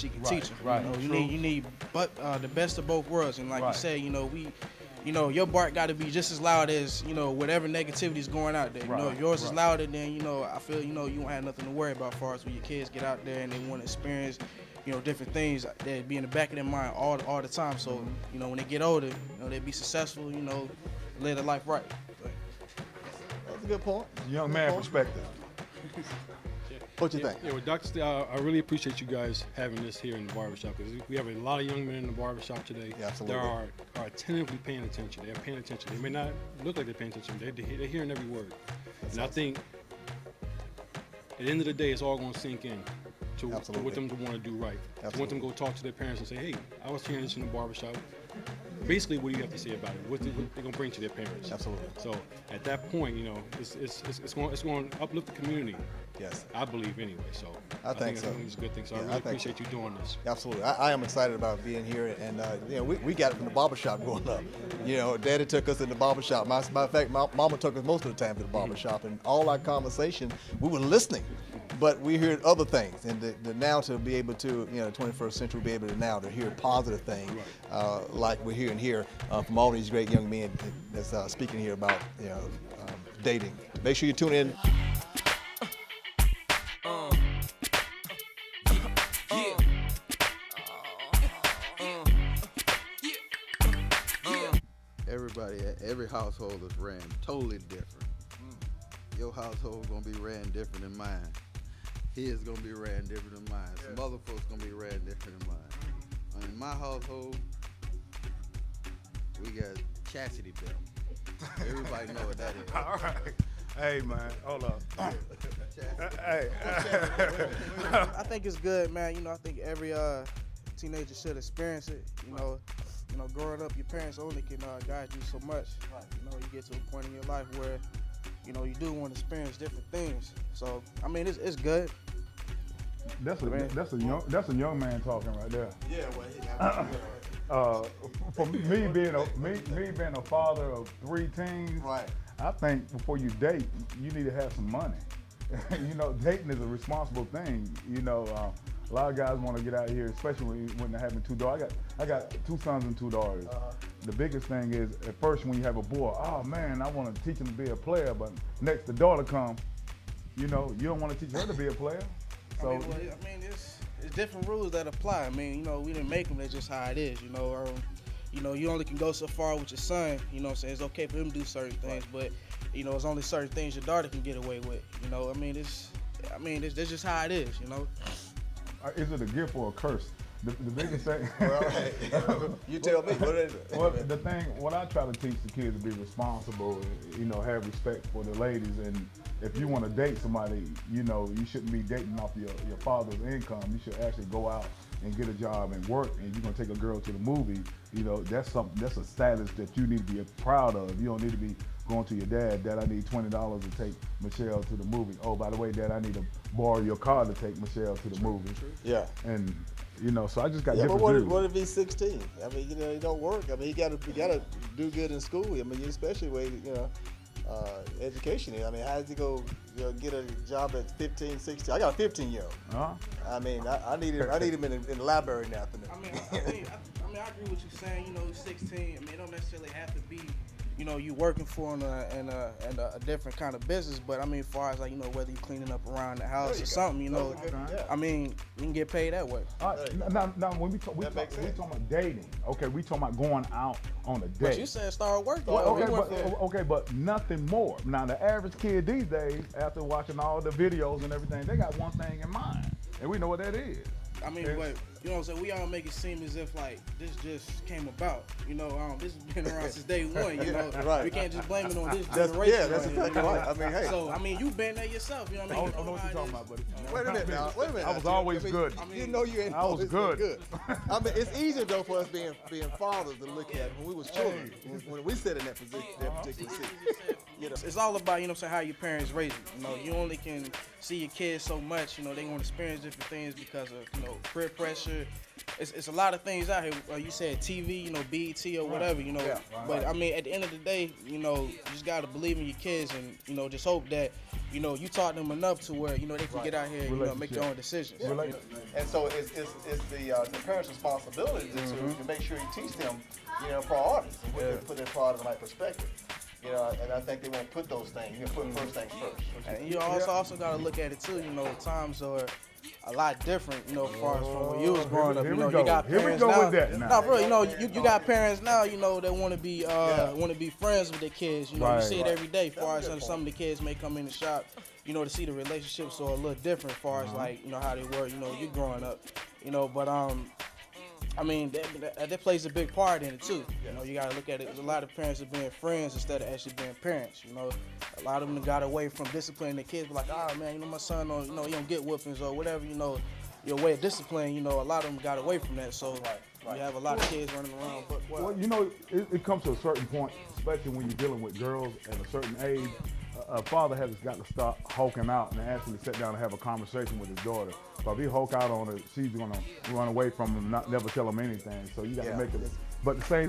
she can Right, teach them. right. You True. need the best of both worlds. And like Right. you said, your bark got to be just as loud as whatever negativity is going out there. If yours is louder, then I feel you won't have nothing to worry about as far as when your kids get out there and they want to experience different things that be in the back of their mind all the time. So when they get older, they be successful. Live their life right. But, That's a good point. Young man perspective. What you think? Yeah, well, Dr. Steele, I really appreciate you guys having this here in the barbershop because we have a lot of young men in the barbershop today. Yeah, absolutely. That are attentively paying attention. They're paying attention. They may not look like they're paying attention. They're hearing every word. And I think at the end of the day, it's all going to sink in to what them to want to do right. To want them to go talk to their parents and say, hey, I was hearing this in the barbershop. Basically, what do you have to say about it? What they're going to bring to their parents? Absolutely. So at that point, it's going to uplift the community. Yes. I believe anyway. So I think so. It's a good thing. So Yeah, I I really think appreciate you doing this. Absolutely. I am excited about being here. And, we got it from the barbershop growing up. Daddy took us in the barbershop. Matter of fact, my mama took us most of the time to the barbershop. And all our conversation, we were listening. But we heard other things, and now to be able to, 21st century, be able to now to hear positive things, like we're hearing here from all these great young men that's speaking here about, dating. Make sure you tune in. Everybody, every household is ran totally different. Your household gonna be ran different than mine. His gonna be ran different than mine. Some other folks gonna be ran different than mine. In my household, we got chastity belt. Everybody know what that is. All right. Hey, man, hold up. Hey. I think it's good, man. I think every teenager should experience it. Growing up, your parents only can guide you so much. You get to a point in your life where you do want to experience different things. So I mean, it's good. That's a young man talking right there. Yeah, well, For me being a father of 3 teens, right. I think before you date, you need to have some money. Dating is a responsible thing. A lot of guys want to get out here, especially when they're having 2 daughters. I got 2 sons and 2 daughters. The biggest thing is at first when you have a boy, oh man, I want to teach him to be a player, but next the daughter comes, you don't want to teach her to be a player. So it's different rules that apply. We didn't make them. That's just how it is. You only can go so far with your son. So it's okay for him to do certain things, but it's only certain things your daughter can get away with. That's just how it is. Is it a gift or a curse? The biggest thing. Well, hey, you tell me. What is it? Well, what I try to teach the kids to be responsible, have respect for the ladies, and if you want to date somebody, you shouldn't be dating off your father's income. You should actually go out and get a job and work, and you're gonna take a girl to the movie. That's a status that you need to be proud of. You don't need to be going to your dad, I need $20 to take Michelle to the movie. Oh, by the way, Dad, I need to borrow your car to take Michelle to the movie. Yeah. And so I just got Yeah, but different views. what if he's 16? He don't work. He gotta do good in school. Especially with education. How's he go get a job at 15, 16? I got a 15-year-old. I need him in the library in the afternoon. I agree with you saying. He's 16. It don't necessarily have to be you working for in a different kind of business, but as far as whether you cleaning up around the house or something, you can get paid that way. Now when we talking about dating, okay, we talking about going out on a date. But you said start working. But nothing more. Now the average kid these days, after watching all the videos and everything, they got one thing in mind, and we know what that is. We all make it seem as if this just came about. This has been around since day one. Right. We can't just blame it on this generation. Yeah, that's exactly right. Hey. So you've been there yourself. I don't know what you're talking about, buddy. Wait a minute now. I was always good. You ain't always good. It's easier though for us being fathers to look at when we was children, when we sit in that position, that particular seat. It's all about how your parents raise you. You only can see your kids so much. They want to experience different things because of peer pressure. It's a lot of things out here. You said TV, BET or whatever. But at the end of the day, you just gotta believe in your kids and just hope that you know, you taught them enough to where, you know, they can get out here and, you know, make their own decisions. Yeah. And so it's the parents' responsibility to make sure you teach them, you know, priorities and put their priorities in the right perspective. You know, and I think they won't put those things. You can put first things first. And you also got to look at it too. You know, times are a lot different. You know, as far as from when you was growing up. You know, you got parents now. No, bro. You know, you got parents now. You know, that want to be friends with their kids. You know, you see it every day. As far as some of the kids may come in the shop. You know, to see the relationships are a little different. As far as like, you know, how they work. You know, you growing up. You know, but I mean, that plays a big part in it too. You know, you gotta look at it. A lot of parents are being friends instead of actually being parents. You know, a lot of them got away from disciplining their kids. But like, man, you know, my son, you know, he don't get whoopings or whatever. You know, your way of discipline. You know, a lot of them got away from that. So you have a lot of kids running around. But well, you know, it comes to a certain point, especially when you're dealing with girls at a certain age. A father has got to stop hulking out and actually sit down and have a conversation with his daughter. So if he hulk out on her, she's gonna run away from him, never tell him anything. So you got to make it. But the same